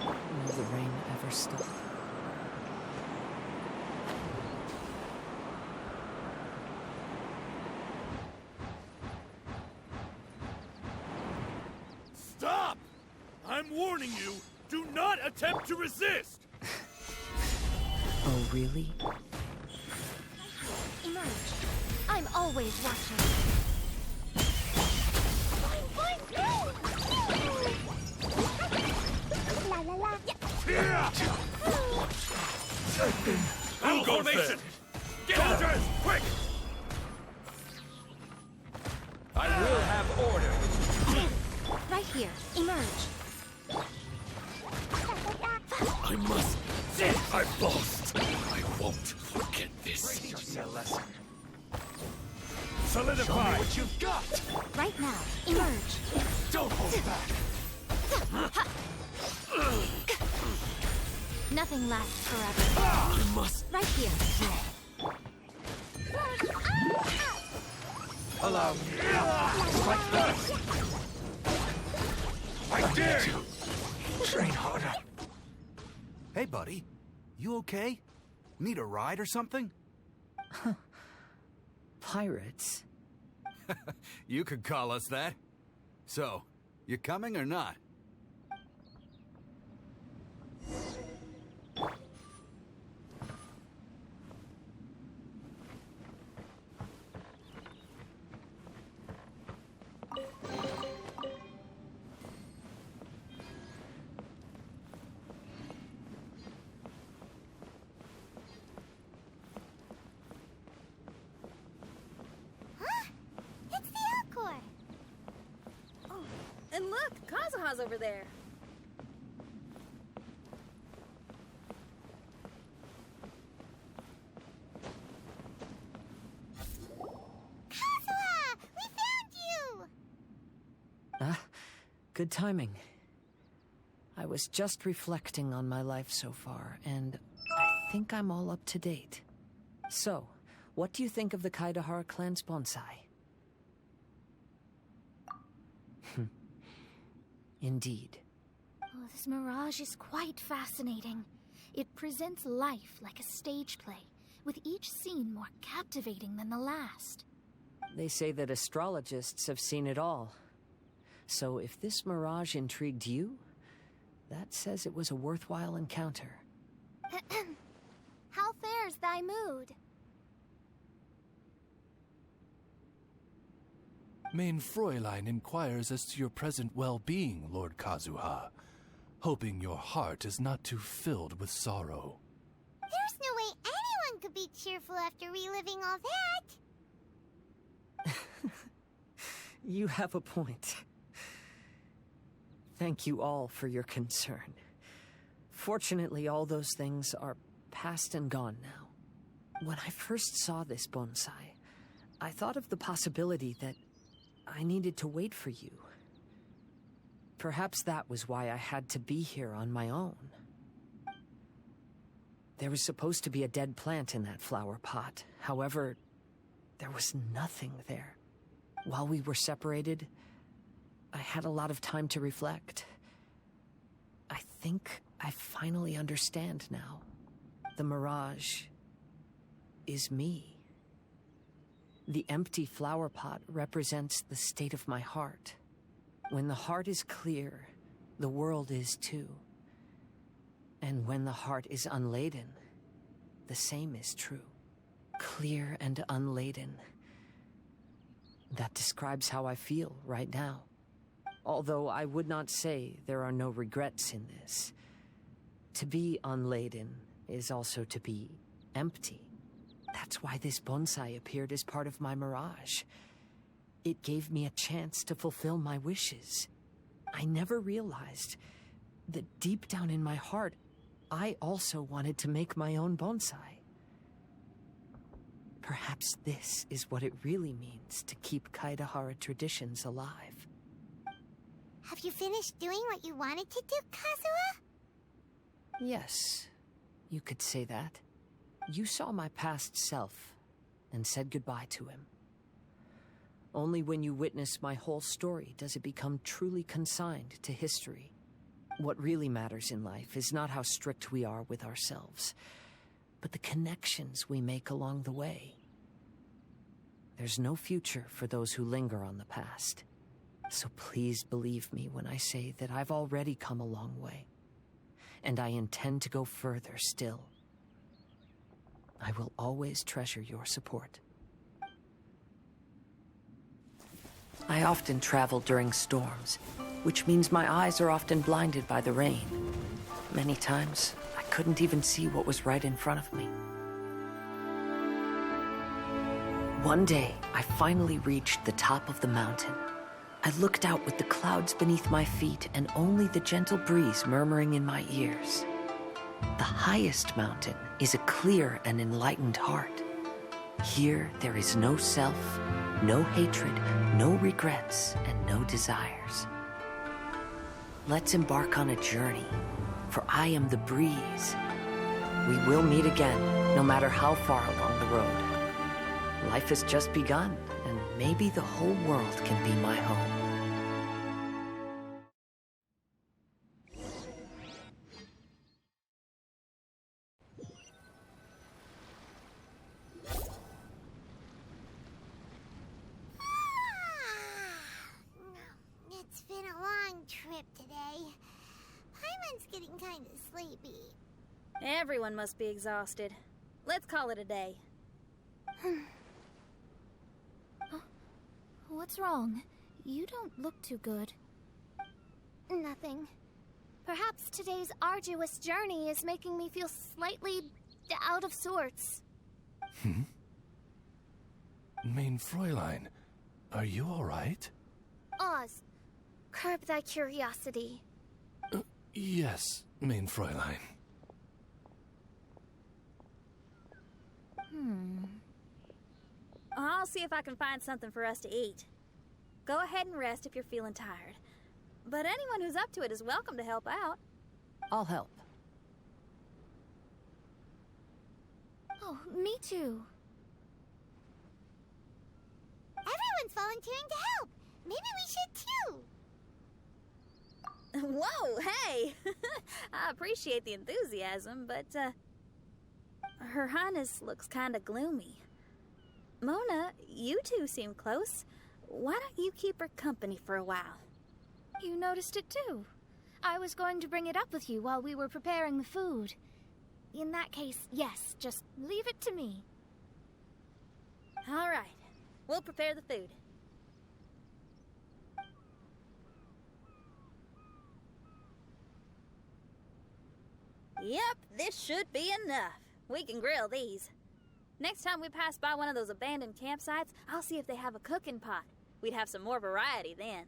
Will the rain ever stop? Stop! I'm warning you, do not attempt to resist! Oh, really? Emerge. I'm always watching. La la la. Full formation! Get soldiers, quick! I will have order. Right here. Emerge. I must say I've lost. I won't forget this. Teach me a lesson. Solidify! Show me what you've got! Right now. Emerge. Don't hold back! Nothing lasts forever. I must. Right here. Allow me. Like this! I dare you! Train harder. Hey, buddy. You okay? Need a ride or something? Pirates? You could call us that. So, you coming or not? It's the Alcor. Oh, and look, Kazuha's over there. Kazuha! We found you! Ah, good timing. I was just reflecting on my life so far, and I think I'm all up to date. So, what do you think of the Kaidahara clan's bonsai? Indeed. Oh, this mirage is quite fascinating. It presents life like a stage play, with each scene more captivating than the last. They say that astrologists have seen it all. So if this mirage intrigued you, that says it was a worthwhile encounter. How fares thy mood? Main Fräulein inquires as to your present well-being, Lord Kazuha, hoping your heart is not too filled with sorrow. There's no way anyone could be cheerful after reliving all that. You have a point. Thank you all for your concern. Fortunately, all those things are past and gone now. When I first saw this bonsai, I thought of the possibility that I needed to wait for you. Perhaps that was why I had to be here on my own. There was supposed to be a dead plant in that flower pot. However, there was nothing there. While we were separated, I had a lot of time to reflect. I think I finally understand now. The mirage is me. The empty flower pot represents the state of my heart. When the heart is clear, the world is too. And when the heart is unladen, the same is true. Clear and unladen. That describes how I feel right now. Although I would not say there are no regrets in this. To be unladen is also to be empty. That's why this bonsai appeared as part of my mirage. It gave me a chance to fulfill my wishes. I never realized that deep down in my heart, I also wanted to make my own bonsai. Perhaps this is what it really means to keep Kaedehara traditions alive. Have you finished doing what you wanted to do, Kazuha? Yes, you could say that. You saw my past self and said goodbye to him. Only when you witness my whole story does it become truly consigned to history. What really matters in life is not how strict we are with ourselves, but the connections we make along the way. There's no future for those who linger on the past. So please believe me when I say that I've already come a long way. And I intend to go further still. I will always treasure your support. I often travel during storms, which means my eyes are often blinded by the rain. Many times, I couldn't even see what was right in front of me. One day, I finally reached the top of the mountain. I looked out with the clouds beneath my feet and only the gentle breeze murmuring in my ears. The highest mountain is a clear and enlightened heart. Here, there is no self, no hatred, no regrets, and no desires. Let's embark on a journey, for I am the breeze. We will meet again, no matter how far along the road. Life has just begun, and maybe the whole world can be my home. It's been a long trip today. Paimon's getting kind of sleepy. Everyone must be exhausted. Let's call it a day. What's wrong? You don't look too good. Nothing. Perhaps today's arduous journey is making me feel slightly out of sorts. Mein Fräulein, are you all right? Oz, curb thy curiosity. Yes, Mein Fräulein. I'll see if I can find something for us to eat. Go ahead and rest if you're feeling tired. But anyone who's up to it is welcome to help out. I'll help. Oh, me too. Everyone's volunteering to help. Maybe we should too. Whoa, hey! I appreciate the enthusiasm, but, Her Highness looks kinda gloomy. Mona, you two seem close. Why don't you keep her company for a while? You noticed it too. I was going to bring it up with you while we were preparing the food. In that case, yes, just leave it to me. All right, we'll prepare the food. Yep, this should be enough. We can grill these. Next time we pass by one of those abandoned campsites, I'll see if they have a cooking pot. We'd have some more variety then.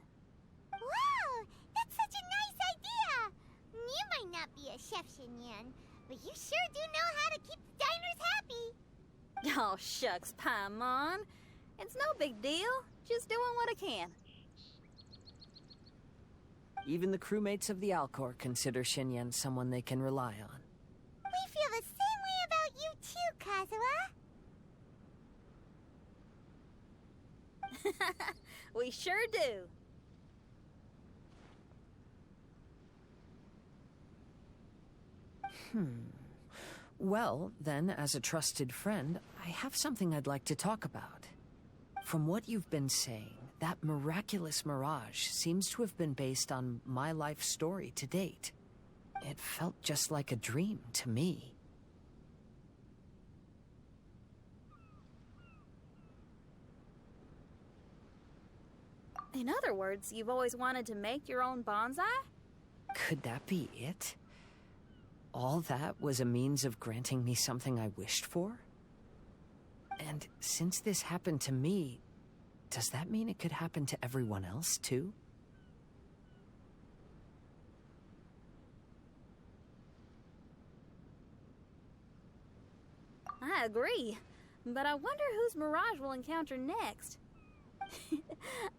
Wow, that's such a nice idea. You might not be a chef, Xinyan, but you sure do know how to keep the diners happy. Oh, shucks, Paimon. It's no big deal. Just doing what I can. Even the crewmates of the Alcor consider Xinyan someone they can rely on. We feel the same way about you too, Kazuha. We sure do. Well, then, as a trusted friend, I have something I'd like to talk about. From what you've been saying, that miraculous mirage seems to have been based on my life story to date. It felt just like a dream to me. In other words, you've always wanted to make your own bonsai? Could that be it? All that was a means of granting me something I wished for? And since this happened to me, does that mean it could happen to everyone else, too? I agree, but I wonder whose mirage we'll encounter next.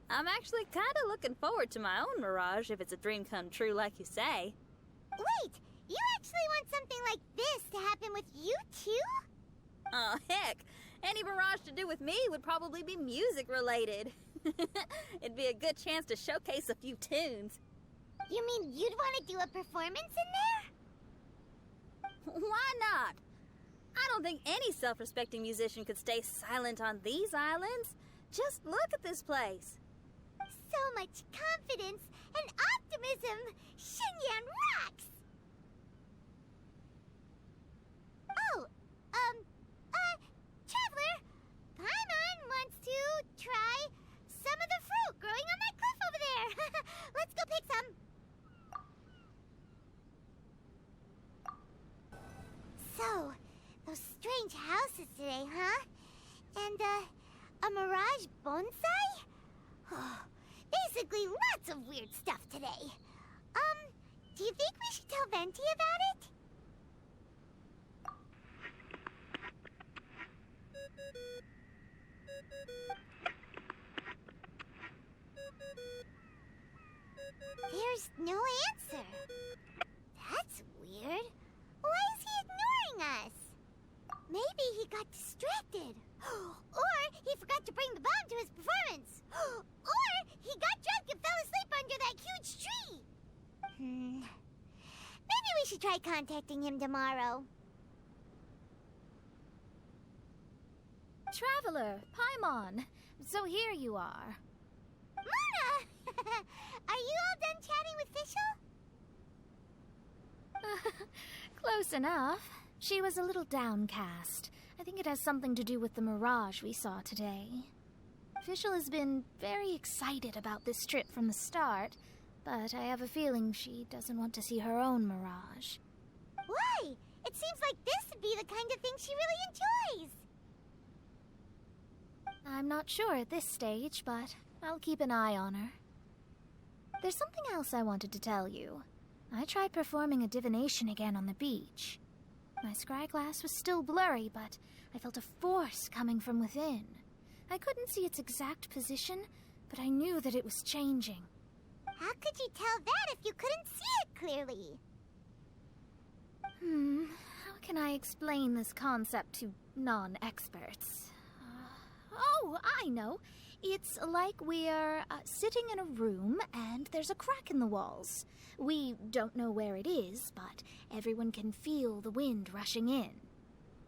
I'm actually kind of looking forward to my own mirage if it's a dream come true like you say. Wait, you actually want something like this to happen with you too? Oh, heck. Any mirage to do with me would probably be music related. It'd be a good chance to showcase a few tunes. You mean you'd want to do a performance in there? Why not? I don't think any self-respecting musician could stay silent on these islands. Just look at this place. So much confidence and optimism. Xinyan rocks! Oh, Traveler, Paimon wants to try some of the fruit growing on that cliff over there. Let's go pick some. So, those strange houses today, huh? And, a mirage bonsai? Oh, basically lots of weird stuff today. Do you think we should tell Venti about it? There's no answer. That's weird. Why is he ignoring us? Maybe he got distracted. Or he forgot to bring the bomb to his performance. Or he got drunk and fell asleep under that huge tree. Maybe we should try contacting him tomorrow. Traveler, Paimon. So here you are. Mona! Are you all done chatting with Fischl? Close enough. She was a little downcast. I think it has something to do with the mirage we saw today. Fischl has been very excited about this trip from the start, but I have a feeling she doesn't want to see her own mirage. Why? It seems like this would be the kind of thing she really enjoys. I'm not sure at this stage, but I'll keep an eye on her. There's something else I wanted to tell you. I tried performing a divination again on the beach. My scryglass was still blurry, but I felt a force coming from within. I couldn't see its exact position, but I knew that it was changing. How could you tell that if you couldn't see it clearly? How can I explain this concept to non-experts? Oh, I know. It's like we're sitting in a room and there's a crack in the walls. We don't know where it is, but everyone can feel the wind rushing in.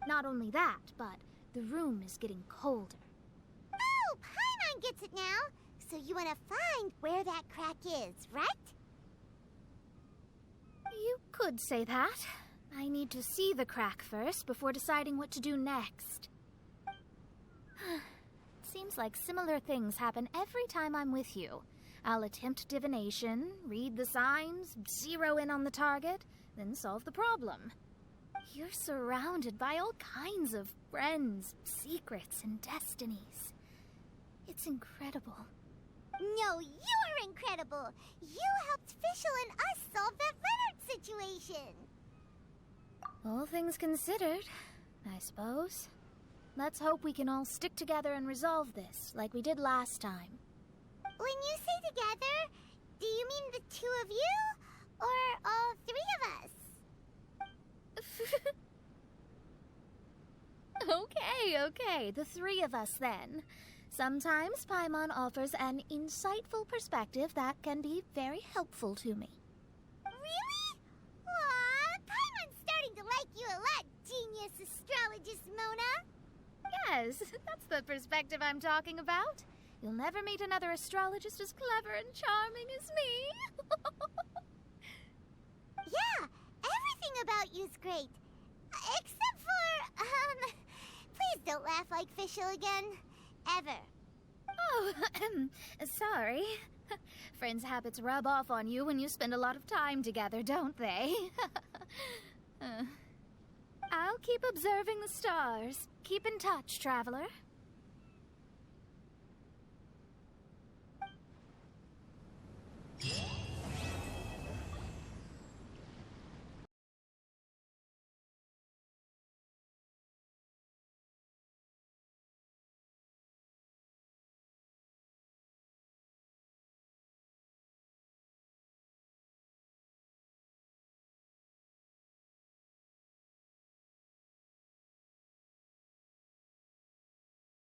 Not only that, but the room is getting colder. Oh, Paimon gets it now. So you want to find where that crack is, right? You could say that. I need to see the crack first before deciding what to do next. Seems like similar things happen every time I'm with you. I'll attempt divination, read the signs, zero in on the target, then solve the problem. You're surrounded by all kinds of friends, secrets, and destinies. It's incredible. No, you're incredible! You helped Fischl and us solve that Leonard situation! All things considered, I suppose. Let's hope we can all stick together and resolve this, like we did last time. When you say together, do you mean the two of you? Or all three of us? Okay, the three of us then. Sometimes Paimon offers an insightful perspective that can be very helpful to me. Really? Aw, Paimon's starting to genius astrologist, Mona. Yes, that's the perspective I'm talking about. You'll never meet another astrologist as clever and charming as me. Yeah, everything about you's great. Except for, please don't laugh like Fischl again. Ever. Oh, sorry. Friends' habits rub off on you when you spend a lot of time together, don't they? I'll keep observing the stars. Keep in touch, traveler.